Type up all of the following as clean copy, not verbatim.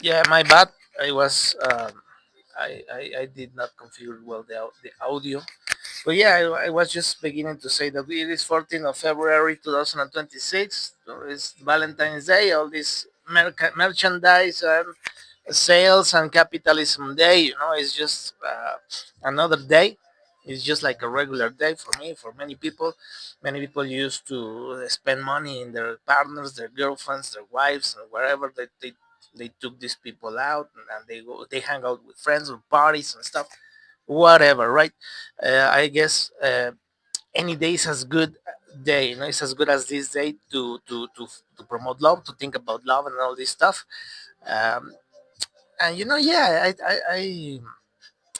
Yeah, my bad. I was I did not configure well the audio. But yeah, I was just beginning to say that it is 14th of February 2026. So it's Valentine's Day. All this merchandise and sales and capitalism day. It's just another day. It's just like a regular day for me. For many people, used to spend money in their partners, their girlfriends, their wives, and wherever they took these people out, and they hang out with friends or parties and stuff, whatever, right? I guess any day is as good day, it's as good as this day to promote love, to think about love and all this stuff. um, and yeah, I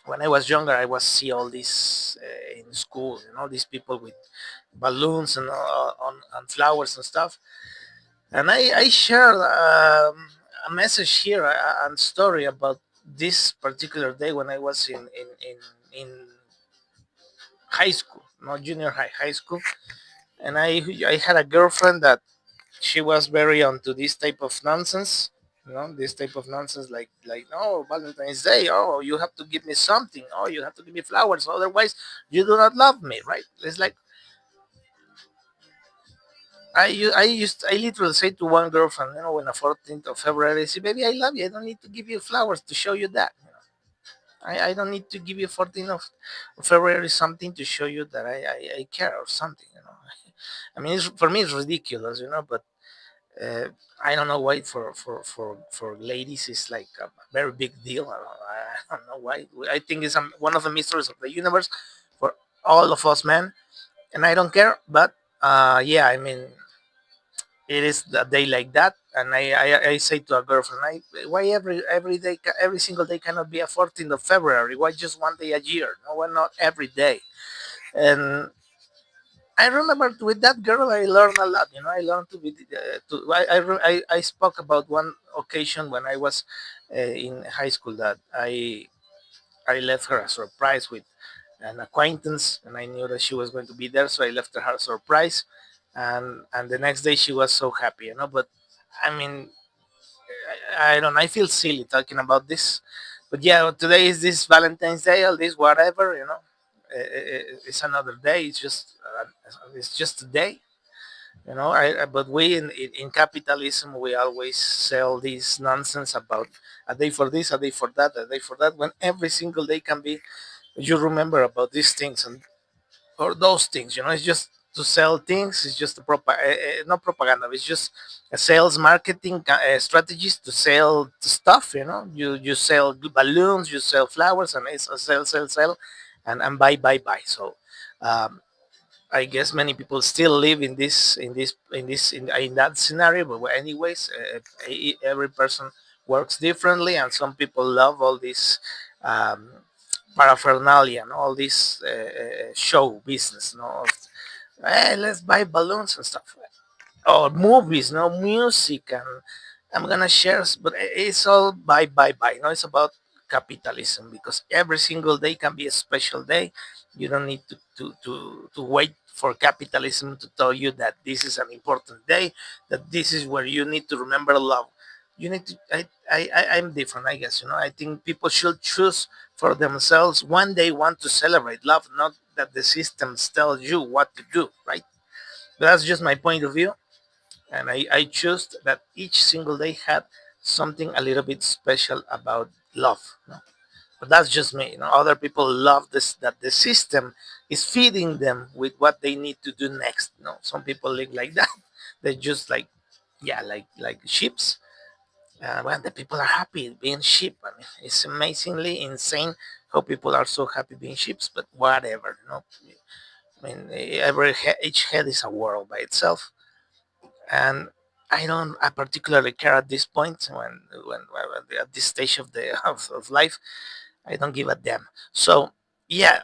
when I was younger, I was see all this in school, these people with balloons and on flowers and stuff. And I shared a message here, and story about this particular day when I was in high school, not junior high, high school. And I had a girlfriend that she was very onto this type of nonsense. This type of nonsense, like, no, Valentine's Day, oh, you have to give me something, oh, you have to give me flowers, otherwise you do not love me, right? It's like I literally say to one girlfriend, when the 14th of February, I say, baby, I love you, I don't need to give you flowers to show you that. I don't need to give you 14th of February something to show you that I care or something. I mean, for me, it's ridiculous, but uh, I don't know why for ladies it's like a very big deal. I don't know why. I think it's one of the mysteries of the universe for all of us men, and I don't care. But yeah, I mean, it is a day like that, and I say to a girlfriend, why every day, every single day cannot be a 14th of February? Why just one day a year? No, why not every day? And I remember with that girl, I learned a lot. I learned to be. I spoke about one occasion when I was in high school that I left her a surprise with an acquaintance, and I knew that she was going to be there, so I left her a surprise, and the next day she was so happy. But I mean, I don't. I feel silly talking about this, but yeah, today is this Valentine's Day, all this whatever. It's another day. It's just a day. But we in capitalism, we always sell this nonsense about a day for this, a day for that, a day for that, when every single day can be you remember about these things and or those things. It's just to sell things. It's just not propaganda. It's just a sales marketing strategies to sell stuff. You sell balloons, you sell flowers, and it's a sell, and buy. So um, I guess many people still live in that scenario. But well, anyways, every person works differently, and some people love all this um, paraphernalia and all this show business. Hey, let's buy balloons and stuff, or movies, no music, and I'm gonna share, but it's all buy. It's about capitalism, because every single day can be a special day. You don't need to wait for capitalism to tell you that this is an important day, that this is where you need to remember love. You need to. I'm different, I guess. I think people should choose for themselves when they want to celebrate love, not that the systems tell you what to do, right? That's just my point of view, and I chose that each single day had something a little bit special about love. But that's just me. Other people love this, that the system is feeding them with what they need to do next. Some people live like that. They're just like, yeah, like ships. Well, the people are happy being sheep. I mean, it's amazingly insane how people are so happy being ships. But whatever. I mean, each head is a world by itself, and I particularly care at this point when at this stage of the of life. I don't give a damn. So yeah,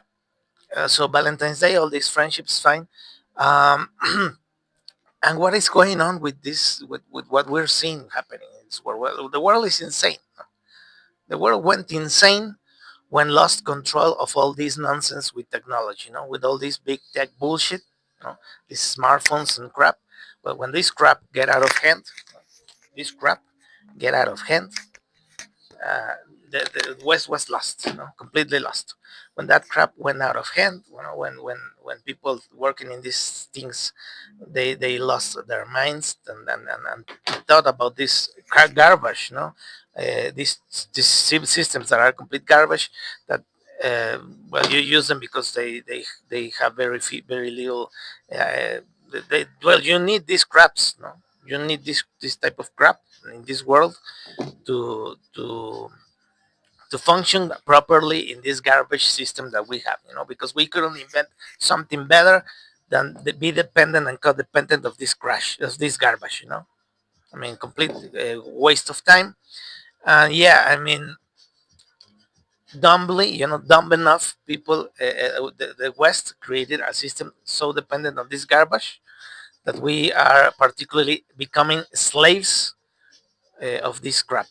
so Valentine's Day, all these friendships, fine. Um, and what is going on with this, with what we're seeing happening in this world? Well, the world is insane. The world went insane when lost control of all this nonsense with technology. With all this big tech bullshit, these smartphones and crap. But when this crap get out of hand, this crap get out of hand. uh, the West was lost, completely lost. When that crap went out of hand, when people working in these things, they lost their minds and thought about this garbage, these systems that are complete garbage. That uh, well, you use them because they have very little. Uh, well, you need these craps, no? You need this type of crap in this world to function properly in this garbage system that we have, because we couldn't invent something better than be dependent and codependent of this crash, of this garbage, I mean, complete waste of time. And yeah, I mean, dumbly, dumb enough people, the West created a system so dependent on this garbage that we are particularly becoming slaves of this crap.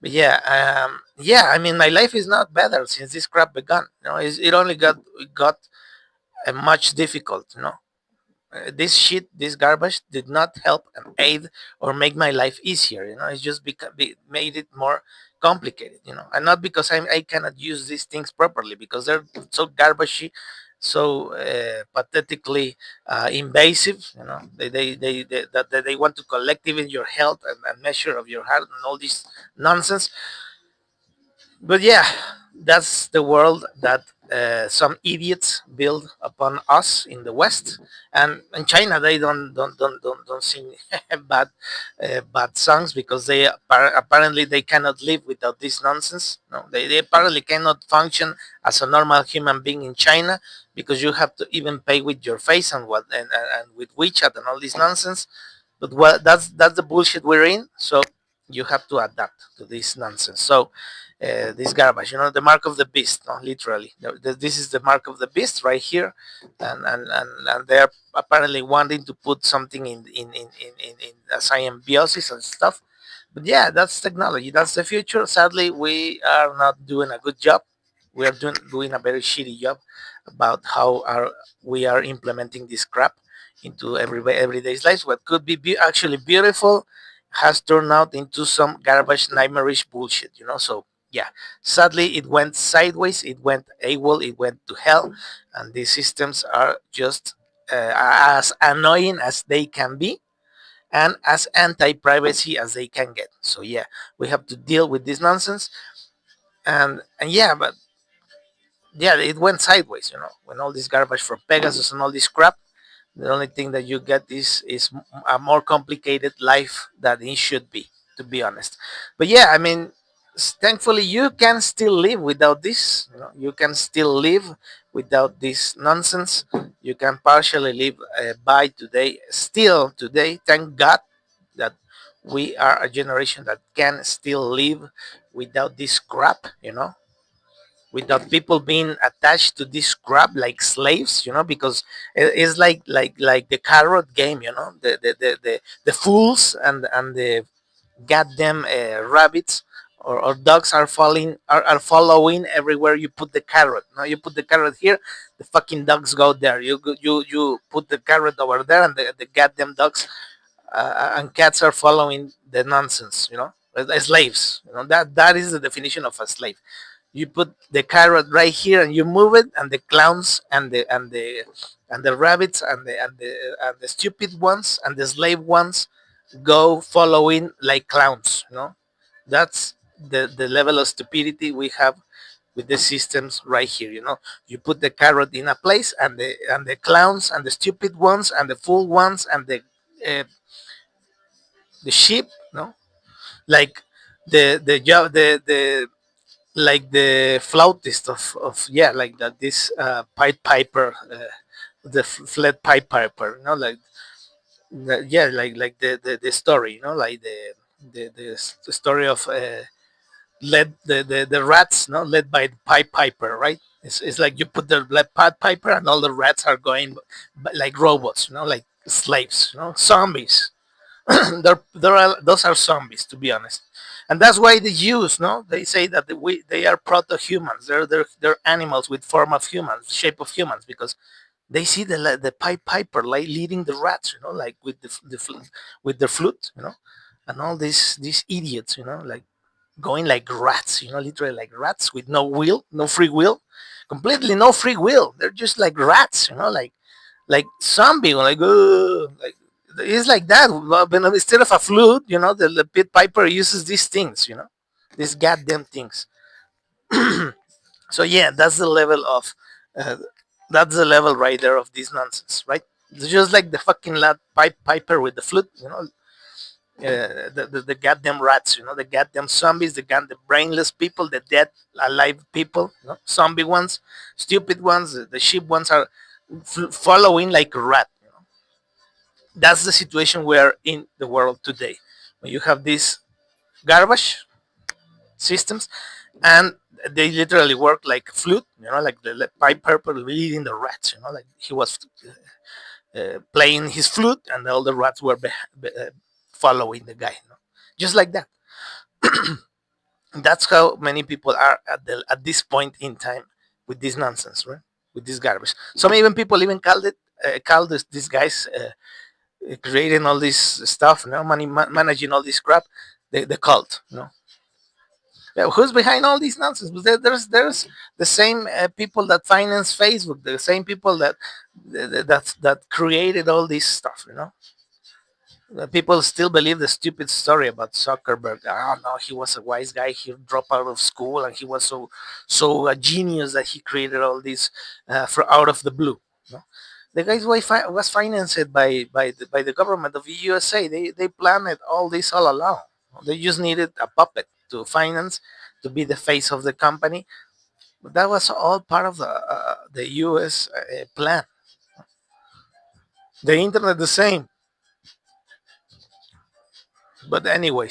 But yeah, yeah. I mean, my life is not better since this crap began. It only got much difficult. This shit, this garbage, did not help and aid or make my life easier. It's just made it more complicated. And not because I cannot use these things properly, because they're so garbagey, so pathetically invasive. That they want to collect even your health and measure of your heart and all this nonsense. But yeah, that's the world that some idiots build upon us in the West. And in China, they don't sing bad songs, because apparently they cannot live without this nonsense. No, they apparently cannot function as a normal human being in China, because you have to even pay with your face and and with WeChat and all this nonsense. But well, that's the bullshit we're in. So you have to adapt to this nonsense. So this garbage, the mark of the beast, no, literally. This is the mark of the beast right here, and they're apparently wanting to put something in symbiosis and stuff. But yeah, that's technology. That's the future. Sadly, we are not doing a good job. We are doing a very shitty job about how we are implementing this crap into everyday's lives. What could be actually beautiful has turned out into some garbage, nightmarish bullshit. So yeah, sadly, it went sideways. It went AWOL. It went to hell, and these systems are just as annoying as they can be and as anti-privacy as they can get. So yeah, we have to deal with this nonsense. And yeah, but yeah, it went sideways. When all this garbage from Pegasus and all this crap, the only thing that you get is a more complicated life than it should be, to be honest. But yeah, I mean, thankfully you can still live without this. You can still live without this nonsense. You can partially live by today, still today. Thank God that we are a generation that can still live without this crap. Without people being attached to this crap like slaves, because it's like the carrot game, the fools and the goddamn rabbits or dogs are following everywhere you put the carrot. No, you put the carrot here, the fucking dogs go there. You put the carrot over there, and the goddamn dogs and cats are following the nonsense. As slaves. That is the definition of a slave. You put the carrot right here and you move it, and the clowns and the rabbits and the stupid ones and the slave ones go following like clowns. That's the level of stupidity we have with the systems right here. You put the carrot in a place, and the clowns and the stupid ones and the fool ones and the sheep, like the like the flautist of yeah, like that, this pied piper, the fled pied piper, like yeah, like the story, like the story of led the rats, no, led by the pied piper, right? It's like you put the pied piper and all the rats are going like robots, like slaves, zombies. Those are zombies, to be honest. And that's why they use, no, they say that they are proto-humans. They're animals with form of humans, shape of humans, because they see the pied piper like leading the rats, like with the flute, and all these idiots, like going like rats, literally like rats with no will, no free will, completely no free will. They're just like rats, like zombie, like it's like that. But instead of a flute, the Pit Piper uses these things, these goddamn things. So yeah, uh, that's the level right there of this nonsense, right? It's just like the fucking lad piper with the flute, the goddamn rats, the goddamn zombies, the brainless people, the dead alive people, zombie ones, stupid ones, the sheep ones are following like a rat. That's the situation we are in the world today. When you have these garbage systems, and they literally work like a flute, like the pipe purple leading the rats, like he was playing his flute, and all the rats were following the guy, just like that. That's how many people are at this point in time with this nonsense, right? With this garbage. Some even people even called these guys creating all this stuff, managing all this crap, the cult. Yeah, who's behind all these nonsense? But there's the same people that finance Facebook, the same people that created all this stuff. People still believe the stupid story about Zuckerberg. Oh no, he was a wise guy. He dropped out of school, and he was so a genius that he created all this for out of the blue. The guys was financed by the government of the USA. They planned all this all along. They just needed a puppet to finance, to be the face of the company. But that was all part of the US plan. The internet the same. But anyway,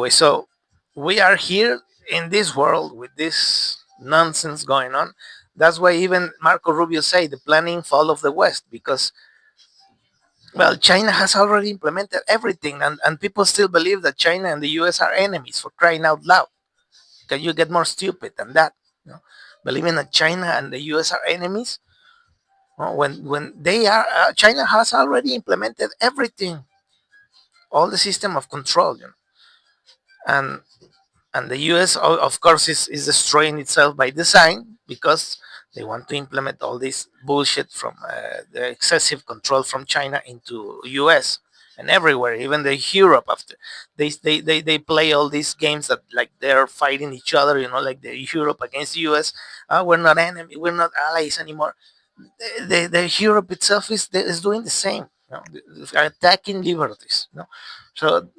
so we are here in this world with this nonsense going on. That's why even Marco Rubio say the planning fall of the West, because well, China has already implemented everything, and people still believe that China and the US are enemies, for crying out loud. Can you get more stupid than that? Believing that China and the US are enemies, when they are, China has already implemented everything, all the system of control, and the US, of course, is destroying itself by design, because they want to implement all this bullshit from the excessive control from China into US and everywhere, even the Europe. After they play all these games that like they're fighting each other, like the Europe against the US. We're not enemy, we're not allies anymore. The Europe itself is doing the same, attacking liberties. So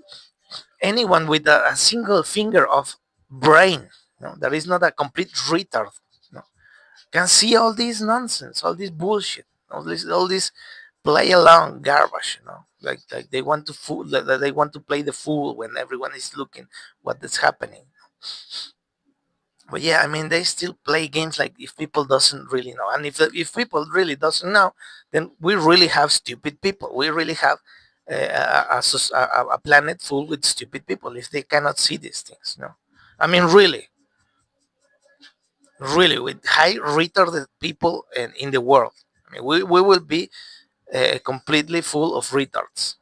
anyone with a single finger of brain, that is not a complete retard, you know, can see all this nonsense, all this bullshit, all this play along garbage. Like they want to fool, that they want to play the fool when everyone is looking what is happening. But yeah, I mean, they still play games like if people doesn't really know, and if people really doesn't know, then we really have stupid people. We really have a planet full with stupid people if they cannot see these things. I mean, really, with high retarded people in the world. I mean, we will be completely full of retards.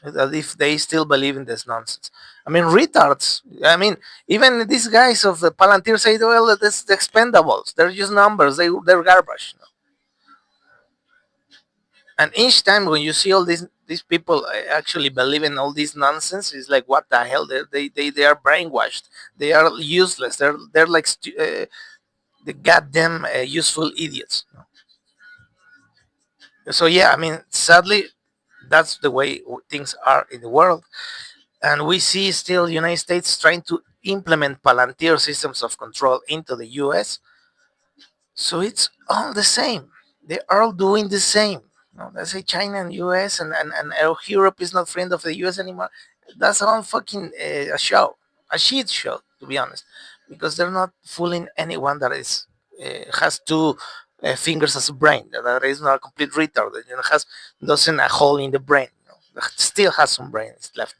That if they still believe in this nonsense. I mean, retards. I mean, even these guys of the Palantir say, well, this the expendables. They're just numbers. They're garbage. And each time when you see all these people actually believe in all this nonsense, it's like, what the hell? They are brainwashed. They are useless. They're like the goddamn useful idiots. So yeah, I mean, sadly, that's the way things are in the world, and we see still United States trying to implement Palantir systems of control into the US. So it's all the same. They are all doing the same. Let's say China and US and Europe is not friend of the US anymore. That's all fucking a show, a shit show, to be honest, because they're not fooling anyone that is has two fingers as a brain, that is not a complete retard, that has doesn't a hole in the brain. That still has some brains left.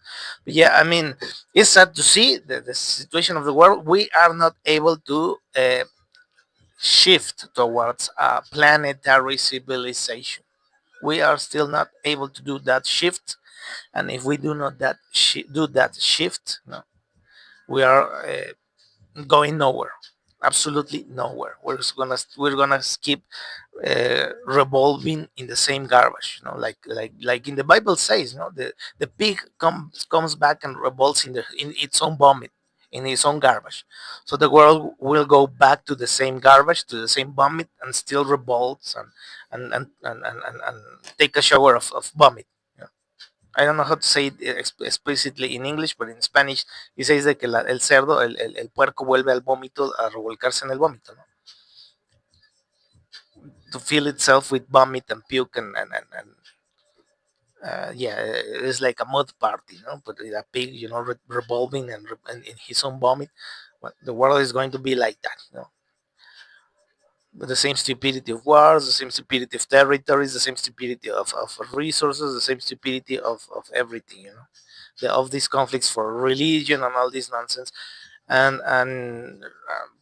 But yeah, I mean, it's sad to see the situation of the world. We are not able to shift towards a planetary civilization. We are still not able to do that shift, and if we do not do that shift, no, we are going nowhere, absolutely nowhere. We're gonna keep revolving in the same garbage, like in the Bible says, the pig comes back and revolves in its own vomit, in its own garbage. So the world will go back to the same garbage, to the same vomit, and still revolves and take a shower of vomit. you know. I don't know how to say it explicitly in English, but in Spanish it says de que el cerdo, el puerco vuelve al vómito a revolcarse en el vómito, ¿no? To fill itself with vomit and puke and yeah, it's like a mud party, but with a pig, revolving and in his own vomit. Well, the world is going to be like that, with the same stupidity of wars, the same stupidity of territories, the same stupidity of resources, the same stupidity of everything, of these conflicts for religion and all this nonsense. And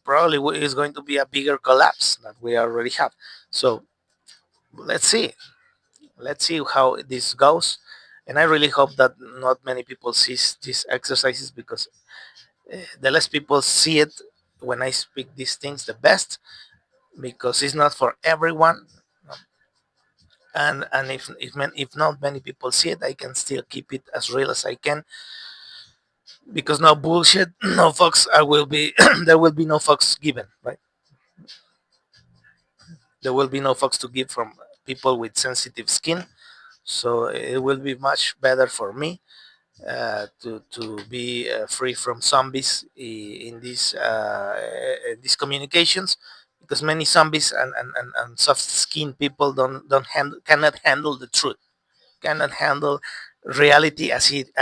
probably is going to be a bigger collapse that we already have. So let's see. Let's see how this goes. And I really hope that not many people see these exercises, because the less people see it when I speak these things, the best, because it's not for everyone. And if not many people see it, I can still keep it as real as I can, because no bullshit, no fucks. I will be there will be no fucks given, right? There will be no fucks to give from people with sensitive skin. So it will be much better for me to be free from zombies in these communications, because many zombies and soft skinned people cannot handle the truth, cannot handle reality as it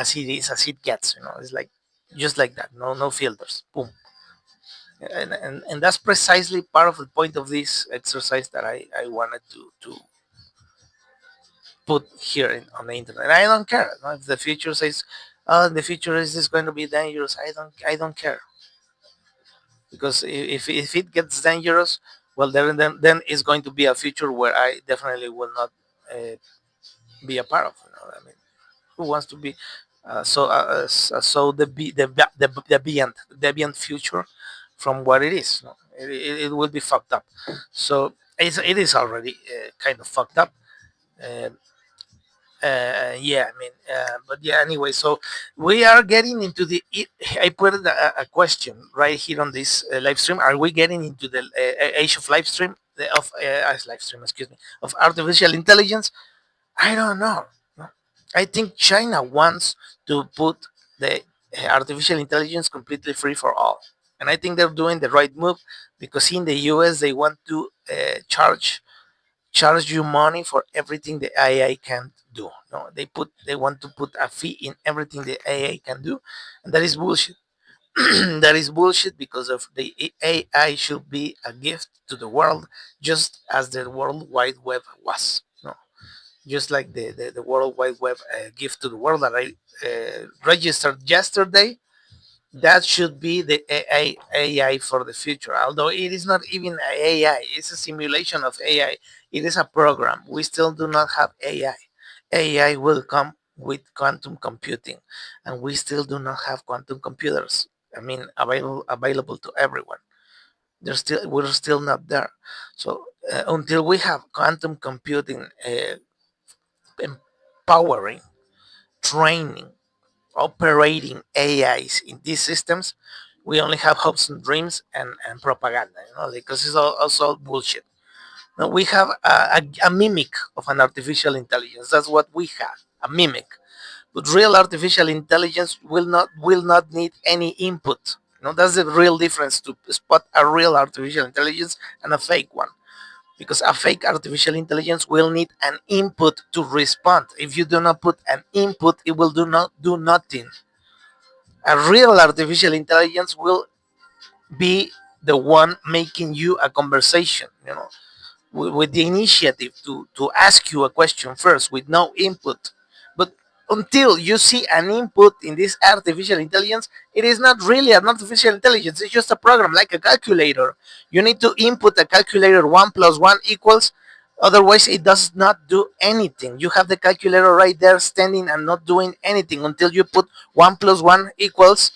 gets. It's like just like that. No filters. Boom. And that's precisely part of the point of this exercise that I wanted to put here on the internet. I don't care, if the future says, "Oh, the future is this going to be dangerous." I don't care, because if it gets dangerous, well, then it's going to be a future where I definitely will not uh, be a part of. I mean, who wants to be so the deviant future from what it is? No? It will be fucked up. So it is already kind of fucked up. Uh, yeah, I mean, but yeah, anyway, so we are getting into I put a question right here on this live stream. Are we getting into the age of live stream, live stream, excuse me, of artificial intelligence? I don't know. No. I think China wants to put the artificial intelligence completely free for all. And I think they're doing the right move, because in the US they want to charge you money for everything the AI can do. No, they want to put a fee in everything the AI can do, and that is bullshit. That is bullshit, because of the AI should be a gift to the world, just as the World Wide Web was. No, just like the World Wide Web gift to the world that I registered yesterday, that should be the AI for the future. Although it is not even AI, it's a simulation of AI. It is a program. We still do not have AI. AI will come with quantum computing, and we still do not have quantum computers. I mean, available to everyone. We're still not there. So until we have quantum computing, empowering, training, operating AIs in these systems, we only have hopes and dreams and propaganda, because it's also bullshit. Now we have a mimic of an artificial intelligence. That's what we have, a mimic. But real artificial intelligence will not need any input. That's the real difference to spot a real artificial intelligence and a fake one. Because a fake artificial intelligence will need an input to respond. If you do not put an input, it will not do nothing. A real artificial intelligence will be the one making you a conversation, with the initiative to ask you a question first with no input. But until you see an input in this artificial intelligence, it is not really an artificial intelligence. It's just a program, like a calculator. You need to input a calculator, 1 plus 1 equals. Otherwise, it does not do anything. You have the calculator right there standing and not doing anything until you put 1 plus 1 equals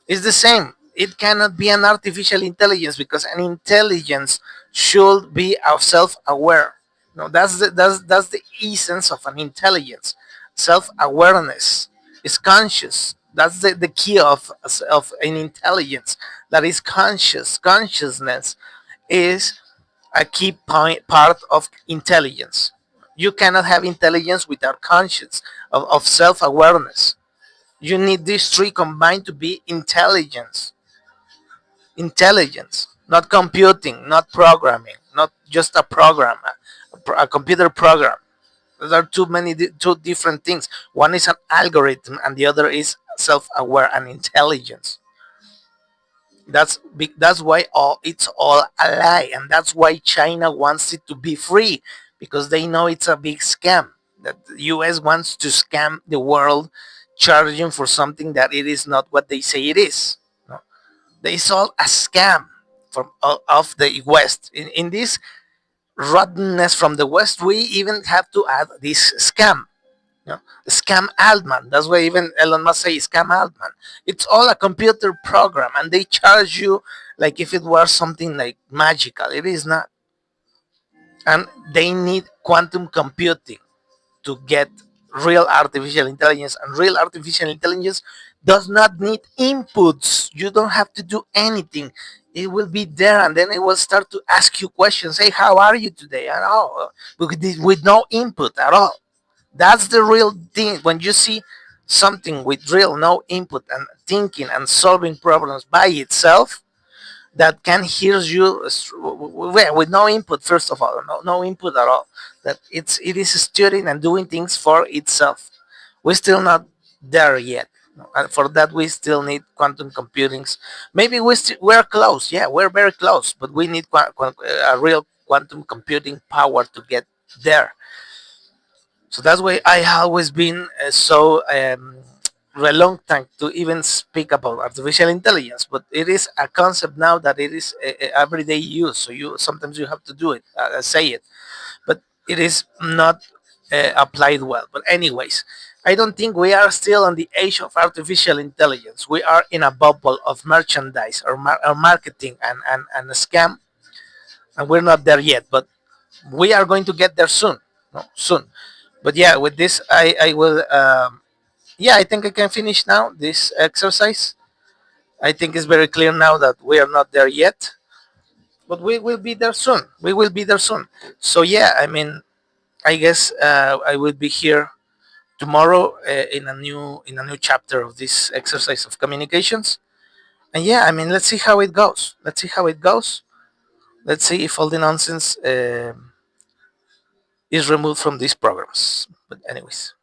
It's the same. It cannot be an artificial intelligence because an intelligence should be self-aware. No, that's the essence of an intelligence. Self-awareness is conscious. That's the key of an intelligence that is conscious. Consciousness is a key part of intelligence. You cannot have intelligence without conscience of self-awareness. You need these three combined to be intelligence. Intelligence, not computing, not programming, not just a program, a computer program. There are two different things. One is an algorithm, and the other is self-aware and intelligence. That's big. That's why it's all a lie, and that's why China wants it to be free, because they know it's a big scam. That the U.S. wants to scam the world, charging for something that it is not what they say it is. No? They saw a scam of the West. In this rottenness from the West, we even have to add this scam. You know, scam Altman. That's why even Elon Musk say scam Altman. It's all a computer program, and they charge you like if it were something like magical. It is not, and they need quantum computing to get real artificial intelligence, and real artificial intelligence does not need inputs. You don't have to do anything. It will be there, and then it will start to ask you questions. Hey, how are you today? And with no input at all. That's the real thing. When you see something with real no input and thinking and solving problems by itself, that can hear you with no input. First of all, no input at all. That it is studying and doing things for itself. We're still not there yet. No, and for that, we still need quantum computings. Maybe we're close. Yeah, we're very close, but we need a real quantum computing power to get there. So that's why I always been so reluctant to even speak about artificial intelligence. But it is a concept now that it is everyday use. So you sometimes you have to do it, say it, but it is not applied well. But anyways, I don't think we are still on the age of artificial intelligence. We are in a bubble of merchandise or marketing and a scam, and we're not there yet. But we are going to get there soon. No, soon. But yeah, with this, I will. Yeah, I think I can finish now this exercise. I think it's very clear now that we are not there yet, but we will be there soon. We will be there soon. So yeah, I mean, I guess I will be here tomorrow in a new chapter of this exercise of communications. And yeah, I mean, let's see how it goes. Let's see how it goes. Let's see if all the nonsense is removed from these programs. But anyways.